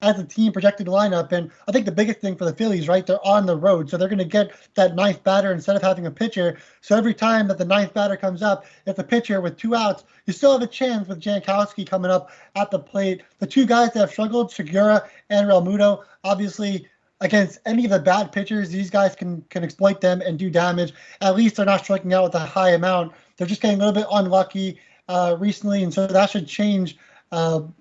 as a team projected lineup. And I think the biggest thing for the Phillies, right, they're on the road. So they're going to get that 9th batter instead of having a pitcher. So every time that the 9th batter comes up, if the pitcher with 2 outs, you still have a chance with Jankowski coming up at the plate. The 2 guys that have struggled, Segura and Realmuto, obviously against any of the bad pitchers, these guys can exploit them and do damage. At least they're not striking out with a high amount. They're just getting a little bit unlucky recently, and so that should change for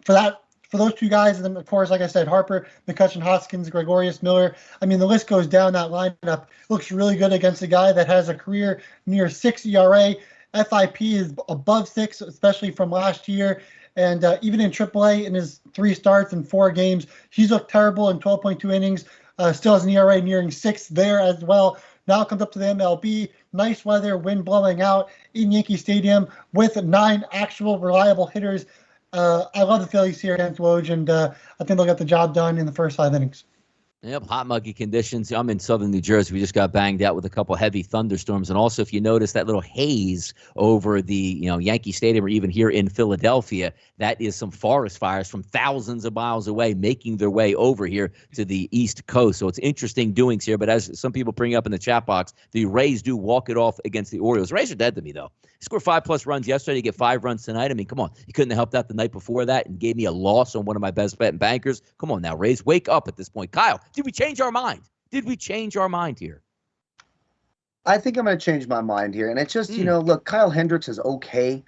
those 2 guys. And then, of course, like I said, Harper, McCutchen, Hoskins, Gregorius, Miller. I mean, the list goes down. That lineup looks really good against a guy that has a career near 6 ERA. FIP is above 6, especially from last year. And even in AAA, in his 3 starts and 4 games, he's looked terrible in 12.2 innings. Still has an ERA nearing 6 there as well. Now comes up to the MLB. Nice weather, wind blowing out in Yankee Stadium with 9 actual reliable hitters. I love the Phillies here against Woj, and I think they'll get the job done in the first 5 innings. Yep, hot, muggy conditions. I'm in southern New Jersey. We just got banged out with a couple heavy thunderstorms. And also, if you notice that little haze over the Yankee Stadium or even here in Philadelphia, that is some forest fires from thousands of miles away making their way over here to the East Coast. So it's interesting doings here. But as some people bring up in the chat box, the Rays do walk it off against the Orioles. Rays are dead to me, though. Scored 5+ runs yesterday. You get 5 runs tonight. I mean, come on. You couldn't have helped out the night before that and gave me a loss on one of my best bet and bankers. Come on now, Rays. Wake up at this point. Kyle, did we change our mind? Did we change our mind here? I think I'm going to change my mind here. And it's just, look, Kyle Hendricks is okay.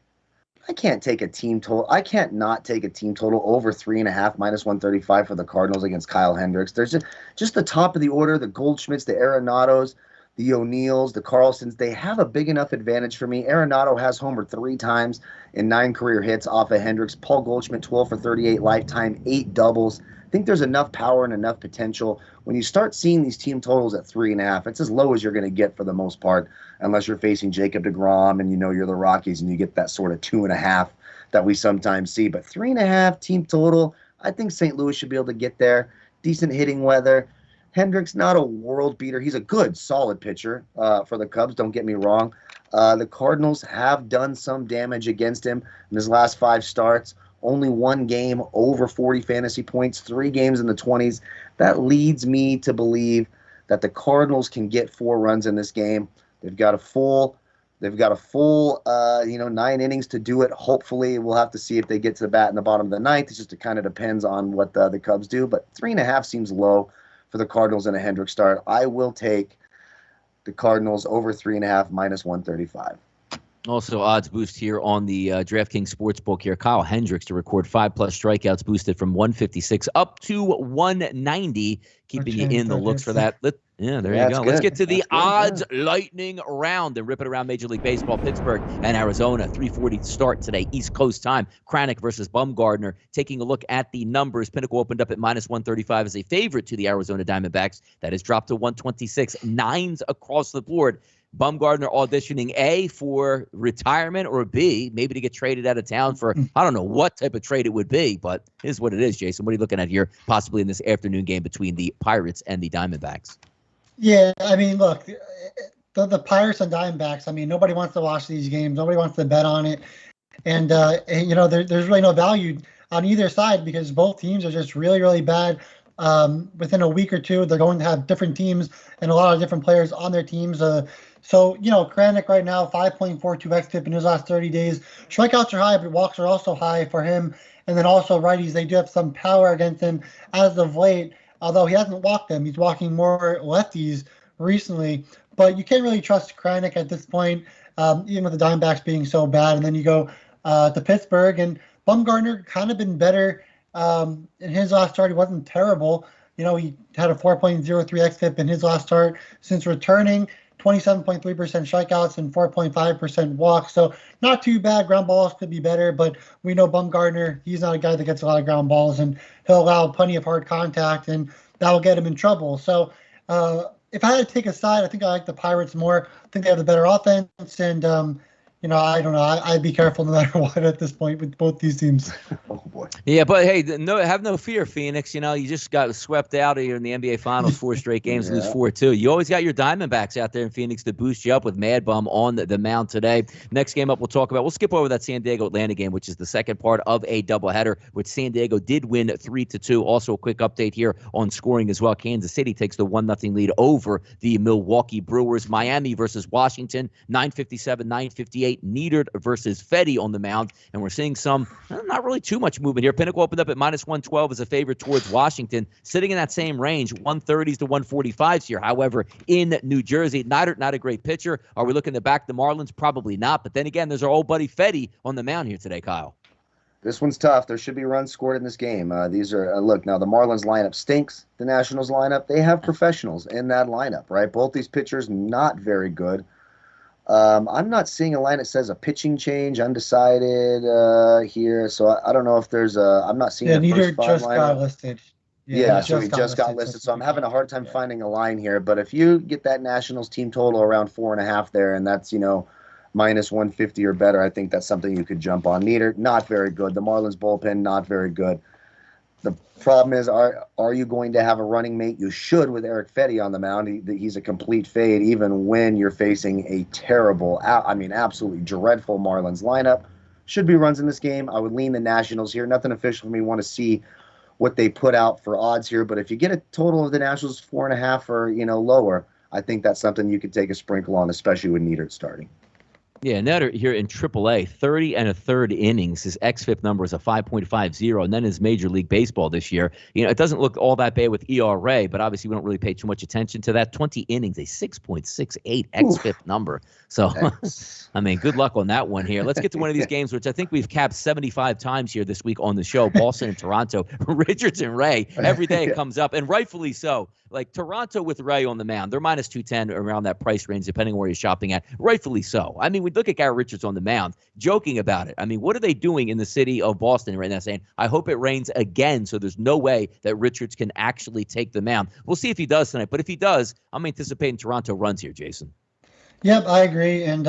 I can't take a team total. I can't not take a team total over 3.5 -135 for the Cardinals against Kyle Hendricks. There's just the top of the order, the Goldschmidts, the Arenados, the O'Neills, the Carlsons. They have a big enough advantage for me. Arenado has homered 3 times in 9 career hits off of Hendricks. Paul Goldschmidt, 12 for 38 lifetime, 8 doubles. I think there's enough power and enough potential. When you start seeing these team totals at 3.5, it's as low as you're going to get for the most part, unless you're facing Jacob deGrom and you're the Rockies and you get that sort of 2.5 that we sometimes see. But 3.5 team total, I think St. Louis should be able to get there. Decent hitting weather. Hendricks, not a world beater. He's a good, solid pitcher for the Cubs, don't get me wrong. The Cardinals have done some damage against him in his last 5 starts. Only 1 game over 40 fantasy points, 3 games in the 20s. That leads me to believe that the Cardinals can get 4 runs in this game. They've got a full 9 innings to do it. Hopefully, we'll have to see if they get to the bat in the bottom of the 9th. It kind of depends on what the Cubs do. But 3.5 seems low for the Cardinals in a Hendricks start. I will take the Cardinals over 3.5 -135. Also, odds boost here on the DraftKings Sportsbook here. Kyle Hendricks to record 5+ strikeouts, boosted from 156 up to 190, keeping you in the looks for that. There you go. Good. Let's get to the odds lightning round and rip it around Major League Baseball. Pittsburgh and Arizona, 3:40 start today, East Coast time. Kranick versus Bumgarner. Taking a look at the numbers, Pinnacle opened up at -135 as a favorite to the Arizona Diamondbacks. That has dropped to 126. 9s across the board. Bumgarner auditioning A for retirement or B, maybe to get traded out of town for, I don't know what type of trade it would be, but here's what it is, Jason. What are you looking at here possibly in this afternoon game between the Pirates and the Diamondbacks? Yeah, I mean, look, the Pirates and Diamondbacks, I mean, nobody wants to watch these games. Nobody wants to bet on it. And there's really no value on either side because both teams are just really, really bad. Within a week or two, they're going to have different teams and a lot of different players on their teams. So, Kranick right now, 5.42 xFIP in his last 30 days. Strikeouts are high, but walks are also high for him. And then also righties, they do have some power against him as of late, although he hasn't walked them. He's walking more lefties recently. But you can't really trust Kranick at this point, even with the Diamondbacks being so bad. And then you go to Pittsburgh, and Bumgarner kind of been better in his last start. He wasn't terrible. He had a 4.03 xFIP in his last start since returning. 27.3% strikeouts and 4.5% walks. So not too bad. Ground balls could be better, but we know Bumgarner, he's not a guy that gets a lot of ground balls, and he'll allow plenty of hard contact, and that will get him in trouble. So if I had to take a side, I think I like the Pirates more. I think they have the better offense, and I don't know. I'd be careful no matter what at this point with both these teams. Oh boy. Yeah, but hey, have no fear, Phoenix. You just got swept out of here in the NBA Finals, 4 straight games, lose 4-2. You always got your Diamondbacks out there in Phoenix to boost you up with Mad Bum on the mound today. Next game up, we'll skip over that San Diego Atlanta game, which is the second part of a doubleheader, which San Diego did win 3-2. Also, a quick update here on scoring as well. Kansas City takes the 1-0 lead over the Milwaukee Brewers. Miami versus Washington, 9:57, 9:58. Neidert versus Fedde on the mound, and we're seeing some, not really too much movement here. Pinnacle opened up at -112 as a favorite towards Washington, sitting in that same range, 130s to 145s here. However, in New Jersey, Neidert, not a great pitcher. Are we looking to back the Marlins? Probably not. But then again, there's our old buddy Fedde on the mound here today, Kyle. This one's tough. There should be runs scored in this game. These are look, now the Marlins lineup stinks. The Nationals lineup, they have professionals in that lineup, right? Both these pitchers not very good. I'm not seeing a line that says a pitching change, undecided here. So I don't know if there's I'm not seeing the first 5 just lineup. got listed. So he just got listed. So I'm having a hard time finding a line here. But if you get that Nationals team total around 4.5 there, and that's, -150 or better, I think that's something you could jump on. Neidert, not very good. The Marlins bullpen, not very good. The problem is, are you going to have a running mate? You should with Eric Fetty on the mound. He's a complete fade, even when you're facing a terrible, absolutely dreadful Marlins lineup. Should be runs in this game. I would lean the Nationals here. Nothing official for me. Want to see what they put out for odds here. But if you get a total of the Nationals 4.5 or lower, I think that's something you could take a sprinkle on, especially with Niedert starting. Yeah, Netter here in AAA, 30 1/3 innings. His xFIP number is a 5.50, and then his Major League Baseball this year. It doesn't look all that bad with ERA, but obviously we don't really pay too much attention to that. 20 innings, a 6.68 xFIP number. So, good luck on that one here. Let's get to one of these games, which I think we've capped 75 times here this week on the show. Boston and Toronto. Richards and Ray. Every day it comes up, and rightfully so. Like Toronto with Ray on the mound, they're minus 210 around that price range, depending on where you're shopping at. Rightfully so. We look at Gary Richards on the mound, joking about it. What are they doing in the city of Boston right now, saying, I hope it rains again, so there's no way that Richards can actually take the mound. We'll see if he does tonight, but if he does, I'm anticipating Toronto runs here, Jason. Yep, I agree. And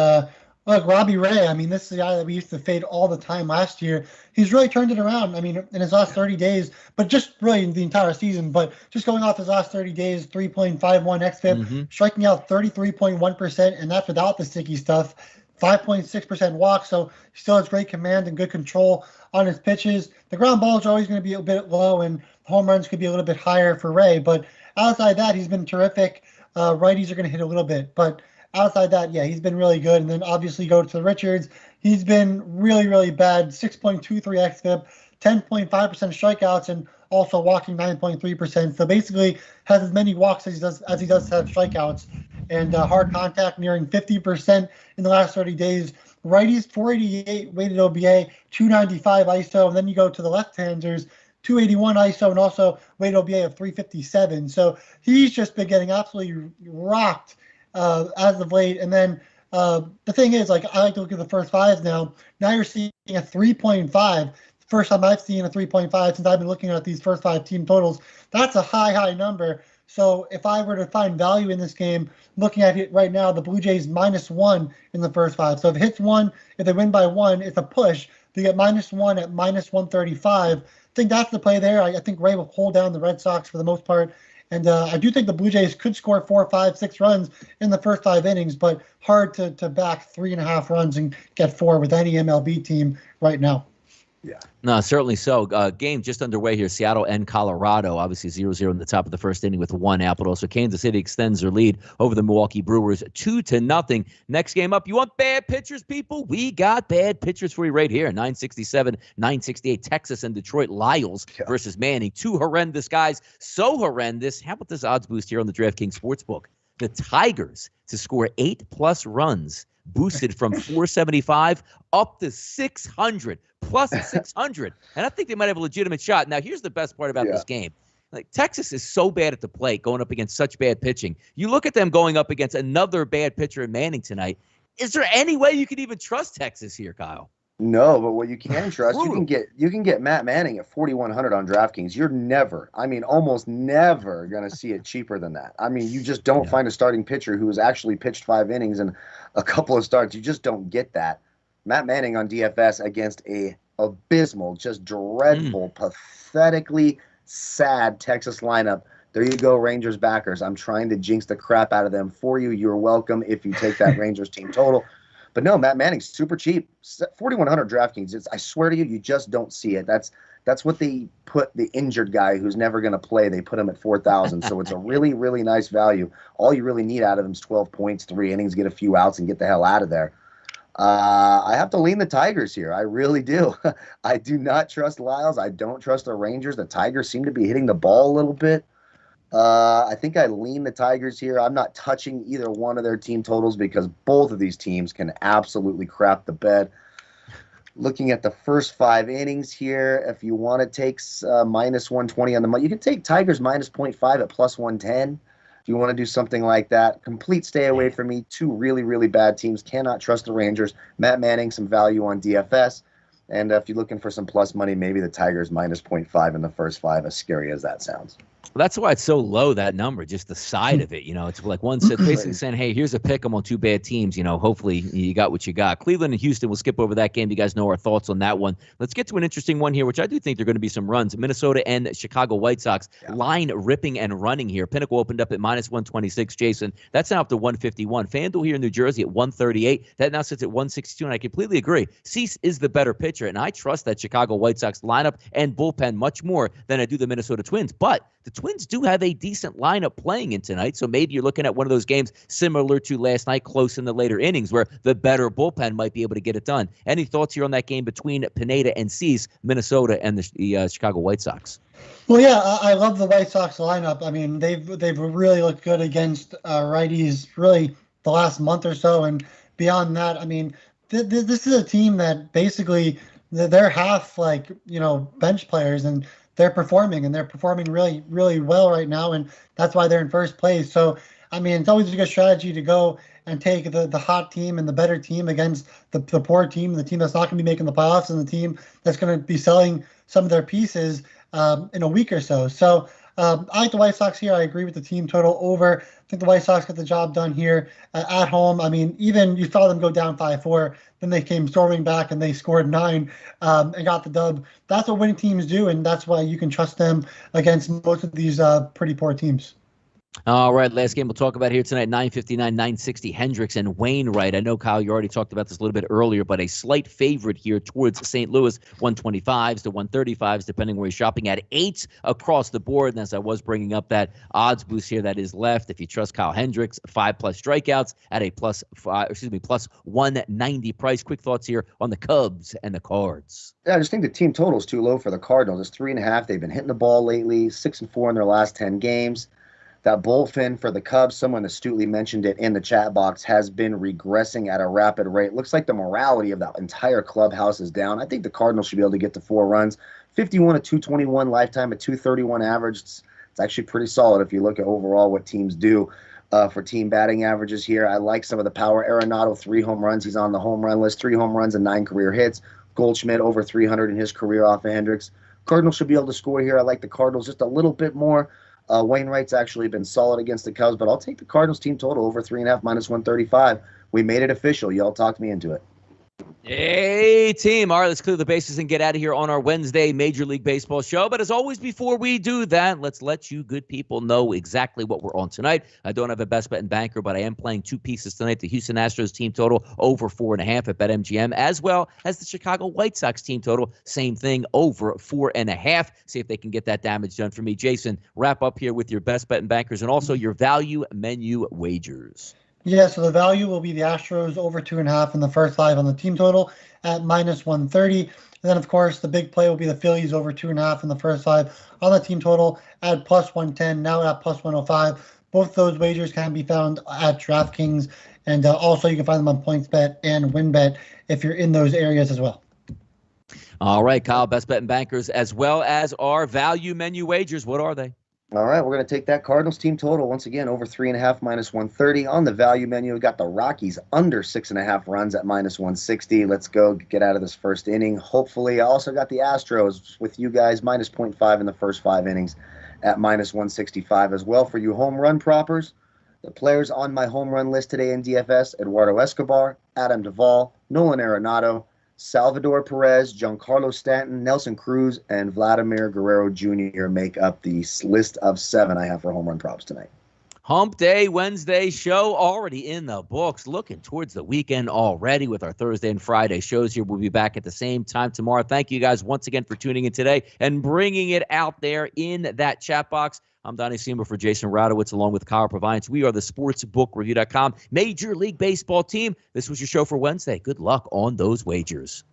look, Robbie Ray, this is the guy that we used to fade all the time last year. He's really turned it around, in his last 30 days, but just really in the entire season. But just going off his last 30 days, 3.51 xFIP, striking out 33.1%, and that's without the sticky stuff. 5.6% walk, so he still has great command and good control on his pitches. The ground balls are always going to be a bit low, and home runs could be a little bit higher for Ray. But outside that, he's been terrific. Righties are going to hit a little bit, but outside that, yeah, he's been really good. And then obviously go to Richards. He's been really, really bad. 6.23 xFIP, 10.5% strikeouts, and also walking 9.3%. So basically has as many walks as he does have strikeouts. And hard contact nearing 50% in the last 30 days. Righties, 488 weighted OBA, 295 ISO. And then you go to the left-handers, 281 ISO, and also weighted OBA of 357. So he's just been getting absolutely rocked as of late. And then the thing is, I like to look at the first fives now. Now you're seeing a 3.5. First time I've seen a 3.5 since I've been looking at these first 5 team totals. That's a high number. So if I were to find value in this game, looking at it right now, the Blue Jays -1 in the first 5. So if it hits 1, if they win by 1, it's a push. They get -1 at -135. I think that's the play there. I think Ray will hold down the Red Sox for the most part. And I do think the Blue Jays could score 4, 5, 6 runs in the first 5 innings, but hard to back 3.5 runs and get 4 with any MLB team right now. Yeah. No, certainly so. Game just underway here. Seattle and Colorado, obviously 0-0 in the top of the first inning with 1 out, but also Kansas City extends their lead over the Milwaukee Brewers 2-0. Next game up, you want bad pitchers, people? We got bad pitchers for you right here. 967, 968, Texas and Detroit. Lyles versus Manning. 2 horrendous guys. So horrendous. How about this odds boost here on the DraftKings Sportsbook? The Tigers to score 8+ runs, boosted from 475 up to 600, plus 600. And I think they might have a legitimate shot. Now, here's the best part about this game. Texas is so bad at the plate going up against such bad pitching. You look at them going up against another bad pitcher in Manning tonight. Is there any way you could even trust Texas here, Kyle? No, but what you can trust, you can get Matt Manning at 4,100 on DraftKings. You're never, almost never going to see it cheaper than that. You just don't find a starting pitcher who has actually pitched 5 innings and a couple of starts. You just don't get that. Matt Manning on DFS against a abysmal, just dreadful, pathetically sad Texas lineup. There you go, Rangers backers. I'm trying to jinx the crap out of them for you. You're welcome if you take that Rangers team total. But no, Matt Manning's super cheap. 4,100 DraftKings. I swear to you, you just don't see it. That's what they put the injured guy who's never going to play. They put him at 4,000. So it's a really, really nice value. All you really need out of him is 12 points, 3 innings, get a few outs, and get the hell out of there. I have to lean the Tigers here. I really do. I do not trust Lyles. I don't trust the Rangers. The Tigers seem to be hitting the ball a little bit. I think I lean the Tigers here. I'm not touching either one of their team totals because both of these teams can absolutely crap the bed. Looking at the first 5 innings here, if you want to take -120 on the money, you can take Tigers -0.5 at +110. If you want to do something like that, complete stay away from me. 2 really, really bad teams. Cannot trust the Rangers. Matt Manning, some value on DFS. And if you're looking for some plus money, maybe the Tigers -0.5 in the first 5, as scary as that sounds. That's why it's so low, that number, just the side of it. It's like one said, basically saying, hey, here's a pick 'em on two bad teams. Hopefully you got what you got. Cleveland and Houston, we'll skip over that game. You guys know our thoughts on that one. Let's get to an interesting one here, which I do think there are going to be some runs. Minnesota and Chicago White Sox, line ripping and running here. Pinnacle opened up at -126, Jason. That's now up to 151. FanDuel here in New Jersey at 138. That now sits at 162, and I completely agree. Cease is the better pitcher, and I trust that Chicago White Sox lineup and bullpen much more than I do the Minnesota Twins. But the Twins do have a decent lineup playing in tonight, so maybe you're looking at one of those games similar to last night, close in the later innings, where the better bullpen might be able to get it done. Any thoughts here on that game between Pineda and Cease, Minnesota and the Chicago White Sox? Well, yeah, I love the White Sox lineup. I mean, they've really looked good against righties really the last month or so, and beyond that, I mean, this is a team that basically they're half bench players, and they're performing really, really well right now, and that's why they're in first place. So, I mean, it's always a good strategy to go and take the hot team and the better team against the poor team, the team that's not going to be making the playoffs, and the team that's going to be selling some of their pieces in a week or so. So I like the White Sox here. I agree with the team total over. I think the White Sox got the job done here at home. I mean, even you saw them go down 5-4. Then they came storming back and they scored 9 and got the dub. That's what winning teams do, and that's why you can trust them against most of these pretty poor teams. All right, last game we'll talk about here tonight, 9:59, 960, Hendricks and Wainwright. I know, Kyle, you already talked about this a little bit earlier, but a slight favorite here towards St. Louis, 125s to 135s, depending where you're shopping at 8 across the board. And as I was bringing up that odds boost here that is left, if you trust Kyle Hendricks, 5+ strikeouts at a plus 190 price. Quick thoughts here on the Cubs and the Cards. Yeah, I just think the team total is too low for the Cardinals. It's 3.5. They've been hitting the ball lately, 6-4 in their last 10 games. That bullpen for the Cubs, someone astutely mentioned it in the chat box, has been regressing at a rapid rate. Looks like the morality of that entire clubhouse is down. I think the Cardinals should be able to get to 4 runs. 51 at 221 lifetime at 231 average. It's actually pretty solid if you look at overall what teams do for team batting averages here. I like some of the power. Arenado, 3 home runs. He's on the home run list. 3 home runs and 9 career hits. Goldschmidt over 300 in his career off of Hendricks. Cardinals should be able to score here. I like the Cardinals just a little bit more. Wainwright's actually been solid against the Cubs, but I'll take the Cardinals team total over 3.5 -135. We made it official. Y'all talked me into it. Hey, team. All right, let's clear the bases and get out of here on our Wednesday Major League Baseball show. But as always, before we do that, let's let you good people know exactly what we're on tonight. I don't have a best bet and banker, but I am playing 2 pieces tonight. The Houston Astros team total over 4.5 at BetMGM, as well as the Chicago White Sox team total. Same thing, over 4.5. See if they can get that damage done for me. Jason, wrap up here with your best bet and bankers and also your value menu wagers. Yeah, so the value will be the Astros over 2.5 in the first 5 on the team total at -130. And then, of course, the big play will be the Phillies over 2.5 in the first 5 on the team total at +110, now at +105. Both those wagers can be found at DraftKings, and also you can find them on PointsBet and WinBet if you're in those areas as well. All right, Kyle, best bet and bankers, as well as our value menu wagers. What are they? All right, we're going to take that Cardinals team total once again over 3.5 -130 on the value menu. We got the Rockies under 6.5 runs at -160. Let's go get out of this first inning. Hopefully, I also got the Astros with you guys -0.5 in the first 5 innings at -165 as well. For you home run proppers, the players on my home run list today in DFS: Eduardo Escobar, Adam Duvall, Nolan Arenado, Salvador Perez, Giancarlo Stanton, Nelson Cruz, and Vladimir Guerrero Jr. make up the list of 7 I have for home run props tonight. Hump Day Wednesday show already in the books. Looking towards the weekend already with our Thursday and Friday shows here. We'll be back at the same time tomorrow. Thank you guys once again for tuning in today and bringing it out there in that chat box. I'm Donnie Seymour for Jason Radowitz along with Kyle Purviance. We are the sportsbookreview.com Major League Baseball team. This was your show for Wednesday. Good luck on those wagers.